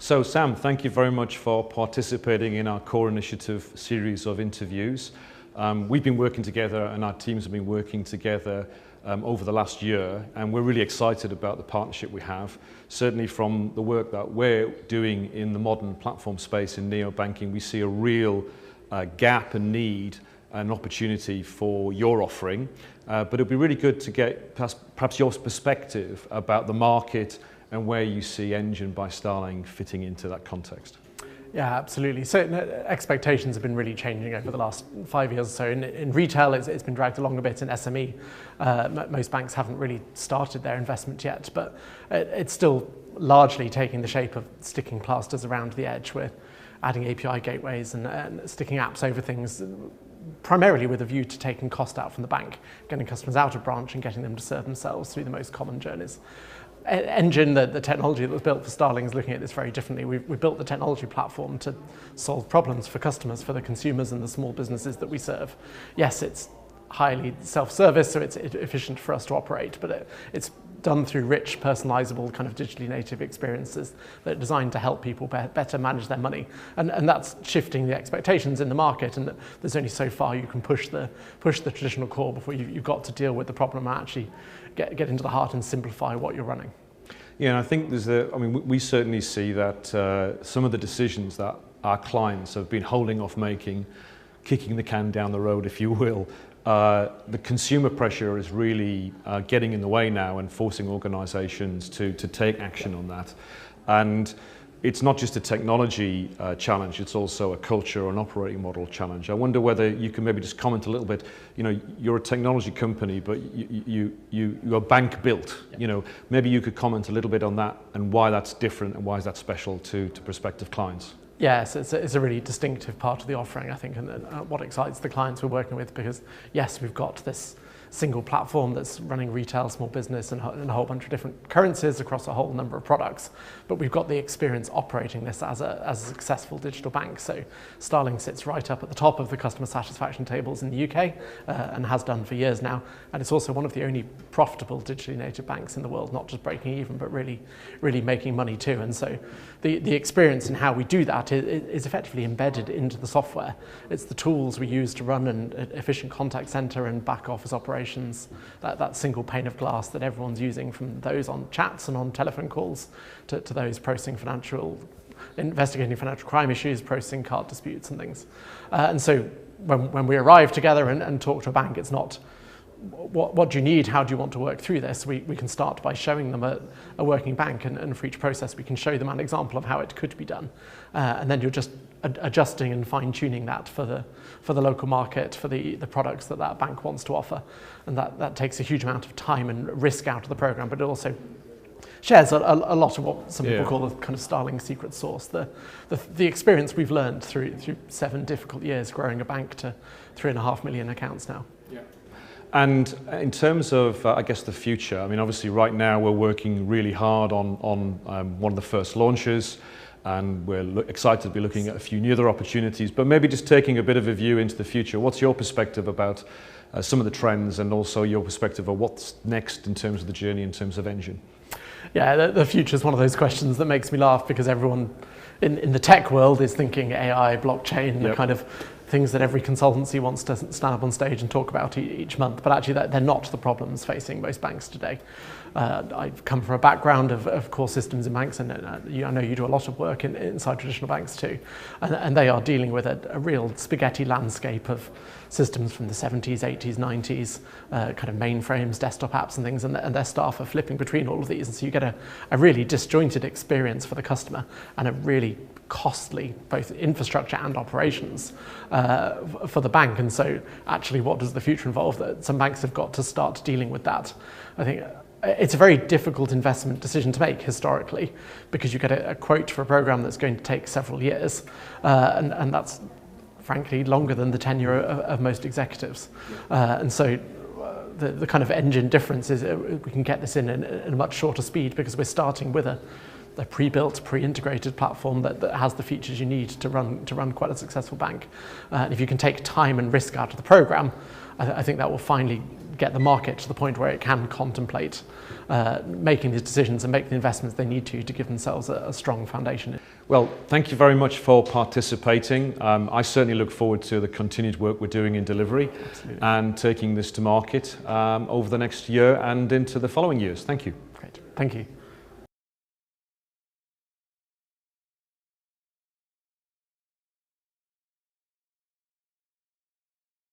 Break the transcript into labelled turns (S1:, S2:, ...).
S1: So Sam, thank you very much for participating in our core initiative series of interviews. We've been working together and our teams have been working together over the last year, and we're really excited about the partnership we have. Certainly from the work that we're doing in the modern platform space in neobanking, we see a real gap and need and opportunity for your offering. But it'd be really good to get perhaps your perspective about the market and where you see Engine by Starling fitting into that context.
S2: Yeah, absolutely. So expectations have been really changing over the last 5 years or so. In retail, it's been dragged along a bit. In SME, most banks haven't really started their investment yet, but it's still largely taking the shape of sticking plasters around the edge. We're adding API gateways and sticking apps over things, primarily with a view to taking cost out from the bank, getting customers out of branch and getting them to serve themselves through the most common journeys. Engine, the technology that was built for Starling, is looking at this very differently. We built the technology platform to solve problems for customers, for the consumers and the small businesses that we serve. Yes, it's highly self-service, so it's efficient for us to operate, but it's done through rich, personalizable, kind of digitally native experiences that are designed to help people better manage their money. And that's shifting the expectations in the market, and there's only so far you can push the traditional core before you've got to deal with the problem and actually get into the heart and simplify what you're running.
S1: Yeah, and I think we certainly see that some of the decisions that our clients have been holding off making, kicking the can down the road, if you will, the consumer pressure is really getting in the way now and forcing organizations to take action on that. And it's not just a technology challenge, it's also a culture or an operating model challenge. I wonder whether you can maybe just comment a little bit. You know, you're a technology company, but you're bank built. You know, maybe you could comment a little bit on that and why that's different and why is that special to prospective clients.
S2: Yes, it's a really distinctive part of the offering, I think, and what excites the clients we're working with, because yes, we've got this single platform that's running retail, small business, and a whole bunch of different currencies across a whole number of products. But we've got the experience operating this as a successful digital bank. So Starling sits right up at the top of the customer satisfaction tables in the UK and has done for years now. And it's also one of the only profitable digitally native banks in the world, not just breaking even, but really making money too. And so the experience in how we do that is effectively embedded into the software. It's the tools we use to run an efficient contact center and back office operations. That single pane of glass that everyone's using, from those on chats and on telephone calls to those investigating financial crime issues, processing card disputes and things. And so when we arrive together and talk to a bank, it's not what do you need, how do you want to work through this? We can start by showing them a working bank, and for each process we can show them an example of how it could be done. And then you're just adjusting and fine-tuning that for the local market, for the products that bank wants to offer. And that takes a huge amount of time and risk out of the program, but it also shares a lot of what some people call the kind of Starling secret sauce, the experience we've learned through 7 difficult years growing a bank to 3.5 million accounts now.
S1: Yeah. And in terms of, I guess, the future, I mean, obviously right now we're working really hard on one of the first launches, and we're excited to be looking at a few new other opportunities, but maybe just taking a bit of a view into the future. What's your perspective about some of the trends, and also your perspective of what's next in terms of the journey, in terms of Engine?
S2: Yeah, the future is one of those questions that makes me laugh, because everyone in the tech world is thinking AI, blockchain, the kind of things that every consultancy wants to stand up on stage and talk about each month, but actually they're not the problems facing most banks today. I've come from a background of core systems in banks, and I know you do a lot of work inside traditional banks too, and they are dealing with a real spaghetti landscape of systems from the 70s, 80s, 90s, kind of mainframes, desktop apps and things, and their staff are flipping between all of these, and so you get a really disjointed experience for the customer and a really costly both infrastructure and operations for the bank. And so actually, what does the future involve? That some banks have got to start dealing with that. I think it's a very difficult investment decision to make historically, because you get a quote for a program that's going to take several years, and that's frankly longer than the tenure of most executives. And so the kind of Engine difference is we can get this in a much shorter speed, because we're starting with a pre-built, pre-integrated platform that has the features you need to run quite a successful bank. And if you can take time and risk out of the program, I think that will finally get the market to the point where it can contemplate making these decisions and make the investments they need to give themselves a strong foundation.
S1: Well, thank you very much for participating. I certainly look forward to the continued work we're doing in delivery.
S2: Absolutely.
S1: And taking this to market over the next year and into the following years. Thank you.
S2: Great. Thank you.